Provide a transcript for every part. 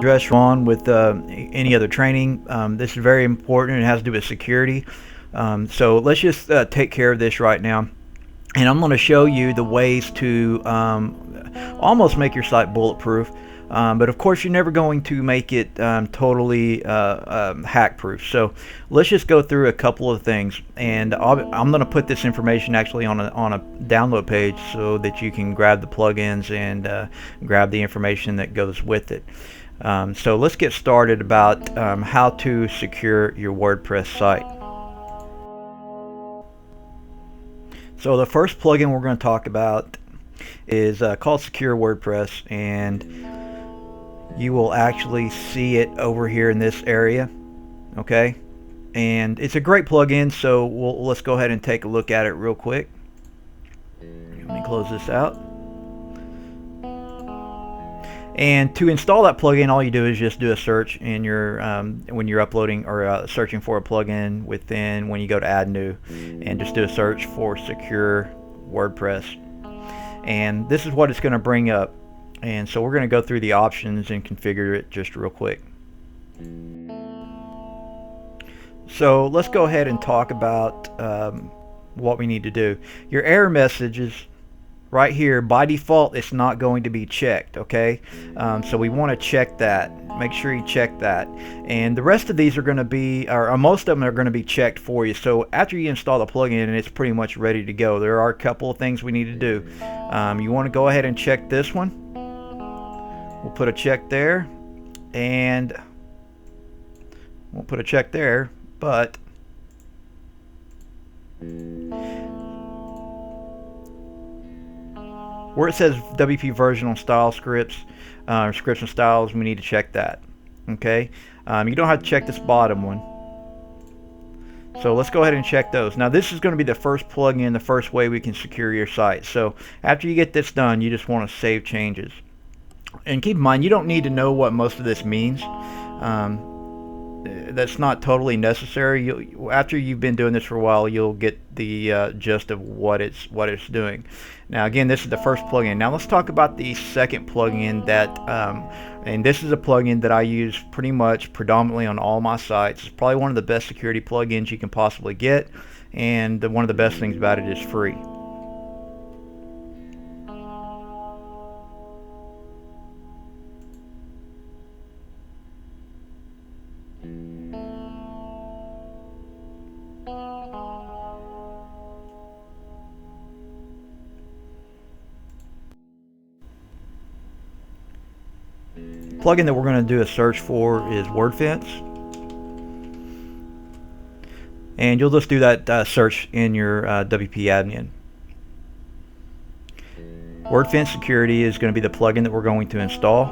address on with any other training. This is very important. It has to do with security. So let's just take care of this right now. And I'm going to show you the ways to almost make your site bulletproof. But of course, you're never going to make it totally hack proof. So let's just go through a couple of things. And I'm going to put this information actually on a download page so that you can grab the plugins and grab the information that goes with it. So let's get started about how to secure your WordPress site. So the first plugin we're going to talk about is called Secure WordPress, and you will actually see it over here in this area. Okay, and it's a great plugin, so let's go ahead and take a look at it real quick. Let me close this out. And to install that plugin, all you do is just do a search in your when you're uploading or searching for a plugin when you go to add new, and just do a search for Secure WordPress, and this is what it's going to bring up. And so we're going to go through the options and configure it just real quick. So let's go ahead and talk about what we need to do. Your error messages right here, by default, it's not going to be checked. Okay, so we want to check that. Make sure you check that. And the rest of these are going to be, or most of them are going to be checked for you. So after you install the plugin, it's pretty much ready to go. There are a couple of things we need to do. You want to go ahead and check this one. We'll put a check there, and we'll put a check there, but where it says WP version on style scripts, scripts and styles, we need to check that. Okay, you don't have to check this bottom one. So let's go ahead and check those. Now this is going to be the first plugin, the first way we can secure your site. So after you get this done, you just want to save changes. And keep in mind, you don't need to know what most of this means. That's not totally necessary. After you've been doing this for a while, you'll get the gist of what it's doing. Now again, this is the first plugin. Now let's talk about the second plugin that, and this is a plugin that I use pretty much predominantly on all my sites. It's probably one of the best security plugins you can possibly get, and one of the best things about it is free. Plugin that we're going to do a search for is WordFence, and you'll just do that search in your WP admin. WordFence Security is going to be the plugin that we're going to install,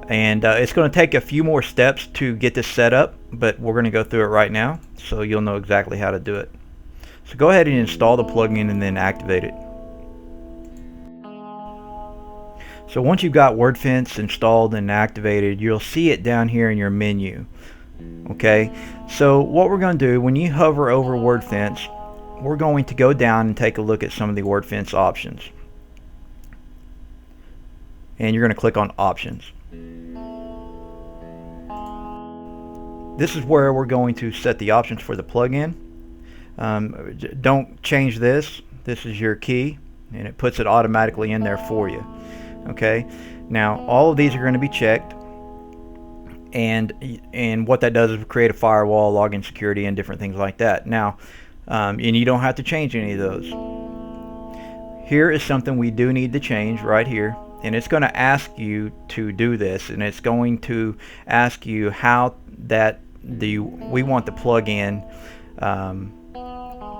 and it's going to take a few more steps to get this set up, but we're going to go through it right now so you'll know exactly how to do it. So go ahead and install the plugin and then activate it. So once you've got WordFence installed and activated, you'll see it down here in your menu. Okay, so what we're going to do, when you hover over WordFence, we're going to go down and take a look at some of the WordFence options. And you're going to click on Options. This is where we're going to set the options for the plugin. Don't change this. This is your key, and it puts it automatically in there for you. Okay, now all of these are going to be checked, and what that does is create a firewall, login security, and different things like that. Now, and you don't have to change any of those. Here is something we do need to change right here, and it's going to ask you to do this, and it's going to ask you how that we want the plugin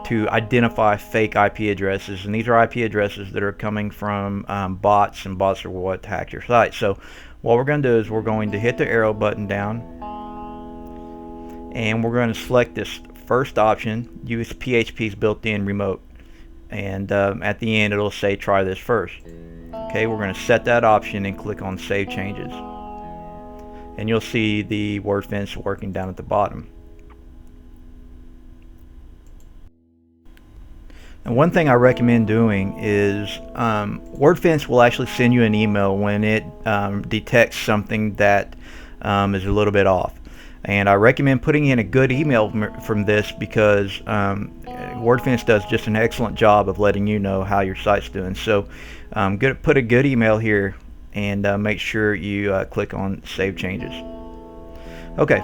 to identify fake IP addresses, and these are IP addresses that are coming from bots, and bots are what hack your site. So what we're going to do is we're going to hit the arrow button down, and we're going to select this first option, use PHP's built-in remote, and at the end it'll say try this first. Okay, we're going to set that option and click on Save Changes, and you'll see the WordFence working down at the bottom. And one thing I recommend doing is Wordfence will actually send you an email when it detects something that is a little bit off. And I recommend putting in a good email from this because Wordfence does just an excellent job of letting you know how your site's doing. So put a good email here and make sure you click on Save Changes. Okay,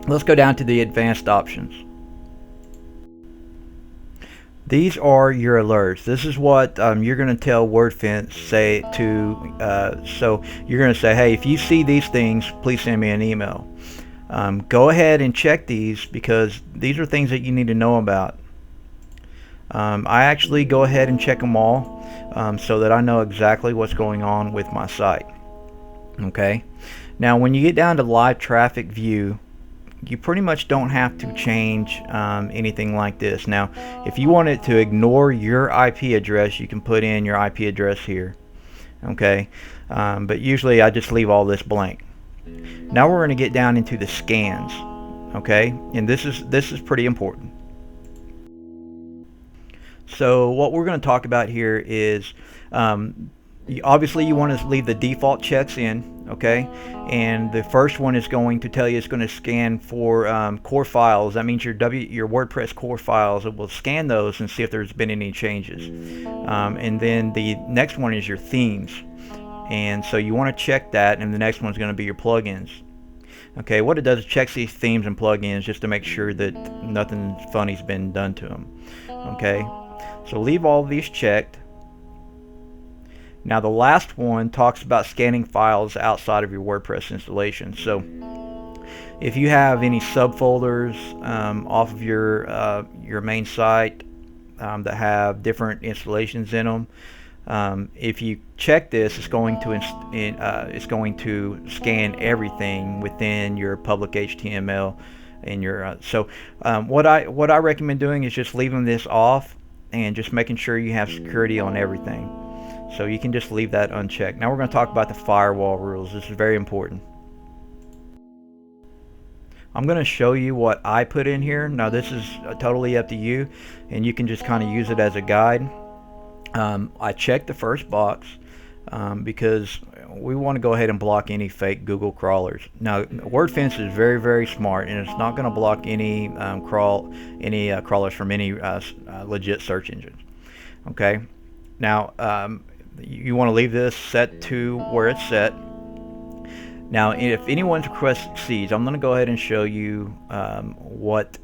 let's go down to the advanced options. These are your alerts. This is what you're going to tell Wordfence so you're going to say, hey, if you see these things, please send me an email. Go ahead and check these because these are things that you need to know about. I actually go ahead and check them all so that I know exactly what's going on with my site. Okay. Now when you get down to live traffic view, you pretty much don't have to change anything like this. Now if you wanted to ignore your IP address, you can put in your IP address here. Okay. But usually I just leave all this blank. Now we're going to get down into the scans. Okay, and this is pretty important. So what we're going to talk about here is obviously you want to leave the default checks in, okay, and the first one is going to tell you it's going to scan for core files. That means your WordPress core files. It will scan those and see if there's been any changes, and then the next one is your themes, and so you want to check that, and the next one's going to be your plugins. Okay, what it does is checks these themes and plugins just to make sure that nothing funny's been done to them. Okay, so leave all of these checked. Now the last one talks about scanning files outside of your WordPress installation. So if you have any subfolders off of your main site that have different installations in them, if you check this, it's going to scan everything within your public HTML and your what I recommend doing is just leaving this off and just making sure you have security on everything. So you can just leave that unchecked. Now we're going to talk about the firewall rules. This is very important. I'm going to show you what I put in here. Now this is totally up to you, and you can just kind of use it as a guide. I checked the first box because we want to go ahead and block any fake Google crawlers. Now Wordfence is very, very smart, and it's not going to block any crawlers from any legit search engines. Okay. Now you want to leave this set to where it's set. Now if anyone's request succeeds, I'm going to go ahead and show you what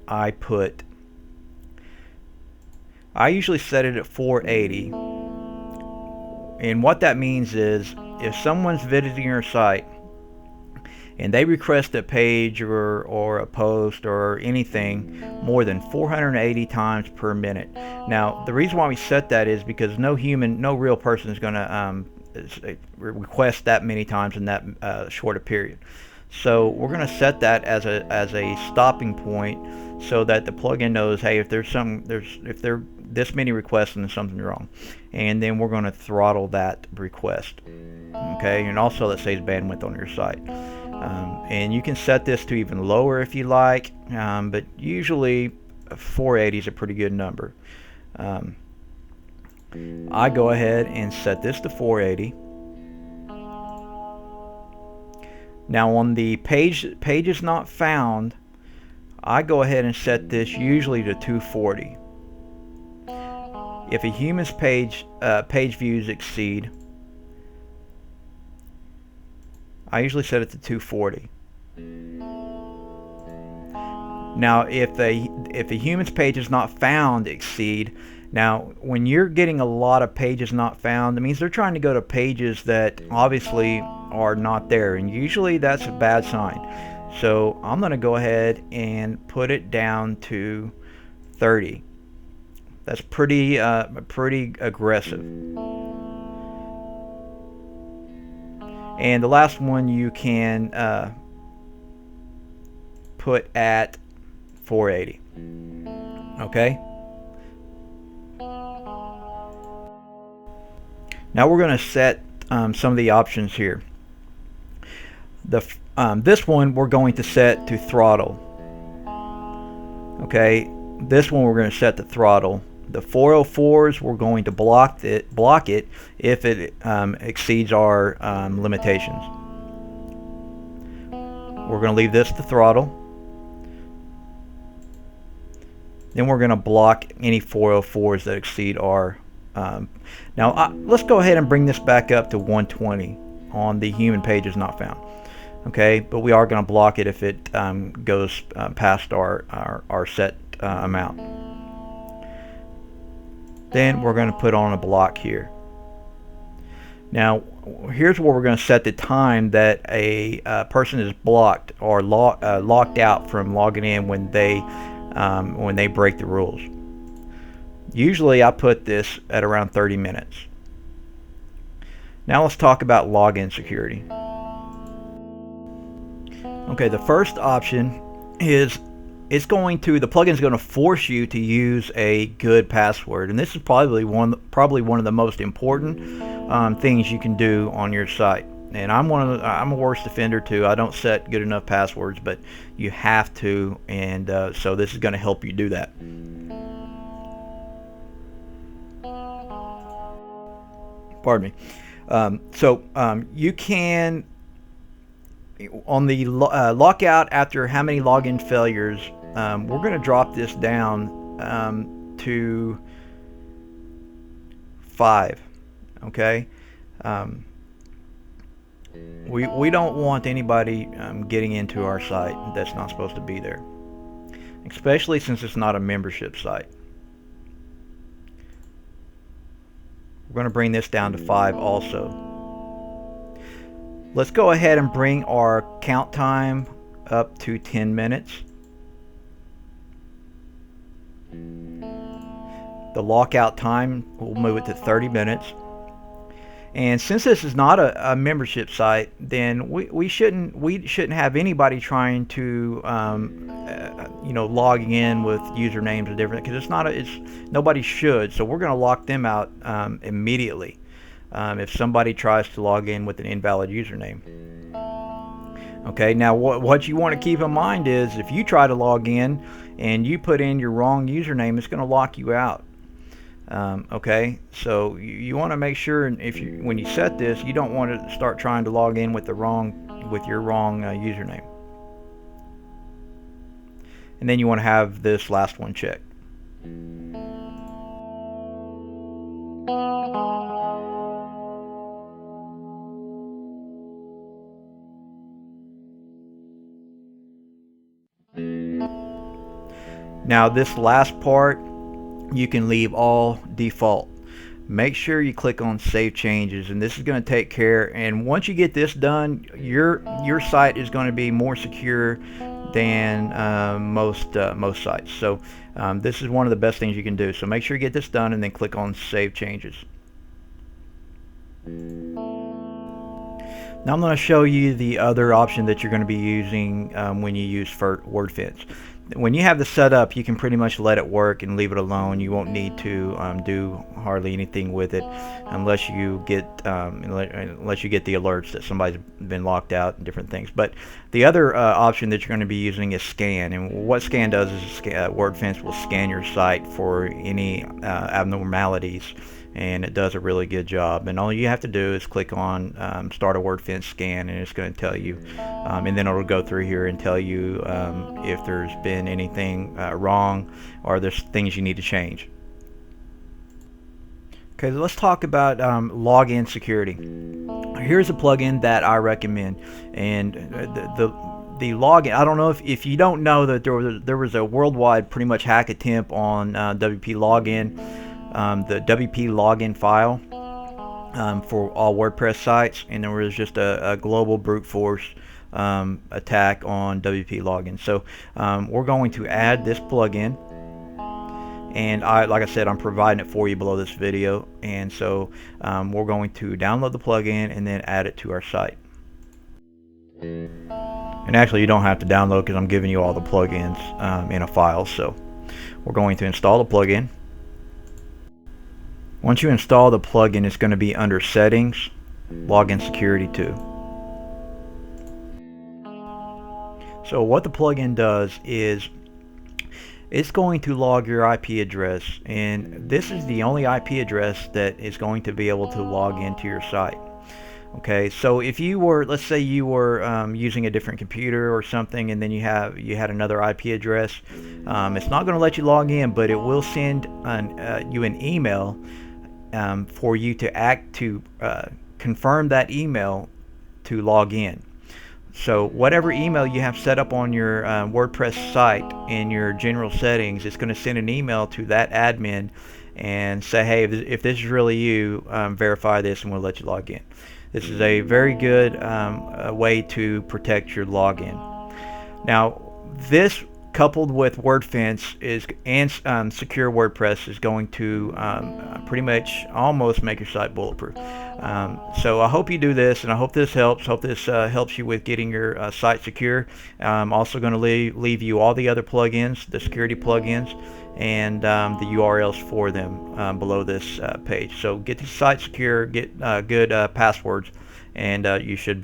I put. I usually set it at 480, and what that means is if someone's visiting your site and they request a page or a post or anything more than 480 times per minute. Now the reason why we set that is because no real person is going to request that many times in that short a period. So we're going to set that as a stopping point so that the plugin knows, hey, if there are this many requests, then something's wrong, and then we're going to throttle that request. Okay, and also that saves bandwidth on your site. And you can set this to even lower if you like, but usually 480 is a pretty good number. I go ahead and set this to 480. Now on the pages not found, I go ahead and set this usually to 240. If a human's page views exceed, I usually set it to 240. Now if a human's pages not found exceed, now when you're getting a lot of pages not found, it means they're trying to go to pages that obviously are not there, and usually that's a bad sign. So I'm going to go ahead and put it down to 30. That's pretty aggressive. And the last one you can put at 480. Okay. Now we're going to set some of the options here. This one we're going to set to throttle. Okay, this one we're going to set to throttle. The 404s, we're going to block it if it exceeds our limitations. We're going to leave this to throttle. Then we're going to block any 404s that exceed our now let's go ahead and bring this back up to 120 on the human pages not found. Okay, but we are going to block it if it goes past our set amount. Then we're going to put on a block here. Now here's where we're going to set the time that a person is blocked or locked out from logging in when they break the rules. Usually I put this at around 30 minutes. Now let's talk about login security. Okay, the first option is the plugin is going to force you to use a good password, and this is probably one of the most important things you can do on your site. And I'm a worst offender too. I don't set good enough passwords, but you have to, and so this is going to help you do that. Pardon me. You can, on the lockout after how many login failures, we're going to drop this down to 5. Okay. We don't want anybody getting into our site that's not supposed to be there, especially since it's not a membership site. We're going to bring this down to 5 also. Let's go ahead and bring our count time up to 10 minutes. The lockout time, we'll move it to 30 minutes. And since this is not a membership site, then we shouldn't have anybody trying to logging in with usernames and different, because nobody should. So we're going to lock them out immediately if somebody tries to log in with an invalid username. Okay, now what you want to keep in mind is if you try to log in and you put in your wrong username, it's going to lock you out. Okay, so you want to make sure when you set this, you don't want to start trying to log in with your wrong username. And then you want to have this last one checked. Now this last part, you can leave all default. Make sure you click on Save Changes, and this is going to take care. And once you get this done, your site is going to be more secure than most sites. So this is one of the best things you can do. So make sure you get this done, and then click on Save Changes. Now I'm going to show you the other option that you're going to be using when you use Wordpress. When you have this set up, you can pretty much let it work and leave it alone. You won't need to do hardly anything with it unless you get the alerts that somebody's been locked out and different things. But the other option that you're going to be using is Scan. And what Scan does is Wordpress will scan your site for any abnormalities, and it does a really good job. And all you have to do is click on Start a Wordpress Scan, and it's going to tell you, and then it'll go through here and tell you if there's been anything wrong or there's things you need to change. Okay, so let's talk about login security. Here's a plugin that I recommend, and the login. I don't know if you don't know that there was a worldwide pretty much hack attempt on WP Login. The WP login file for all WordPress sites, and there was just a global brute force attack on WP login. So we're going to add this plugin, and like I said, I'm providing it for you below this video. And so we're going to download the plugin and then add it to our site. And actually, you don't have to download because I'm giving you all the plugins in a file. So we're going to install the plugin. Once you install the plugin, it's going to be under Settings, Login Security 2. So what the plugin does is it's going to log your IP address, and this is the only IP address that is going to be able to log into your site. Okay, so if you were, let's say you were using a different computer or something, and then you had another IP address, it's not going to let you log in, but it will send you an email for you to confirm that email to log in. So whatever email you have set up on your WordPress site in your general settings, it's going to send an email to that admin and say, hey, if this is really you, verify this and we'll let you log in. This is a very good way to protect your login. Now, this coupled with WordFence and secure WordPress is going to pretty much almost make your site bulletproof. So I hope you do this, and I hope this helps. Hope this helps you with getting your site secure. I'm also going to leave you all the other plugins, the security plugins, and the URLs for them below this page. So get the site secure, get good passwords, and you should be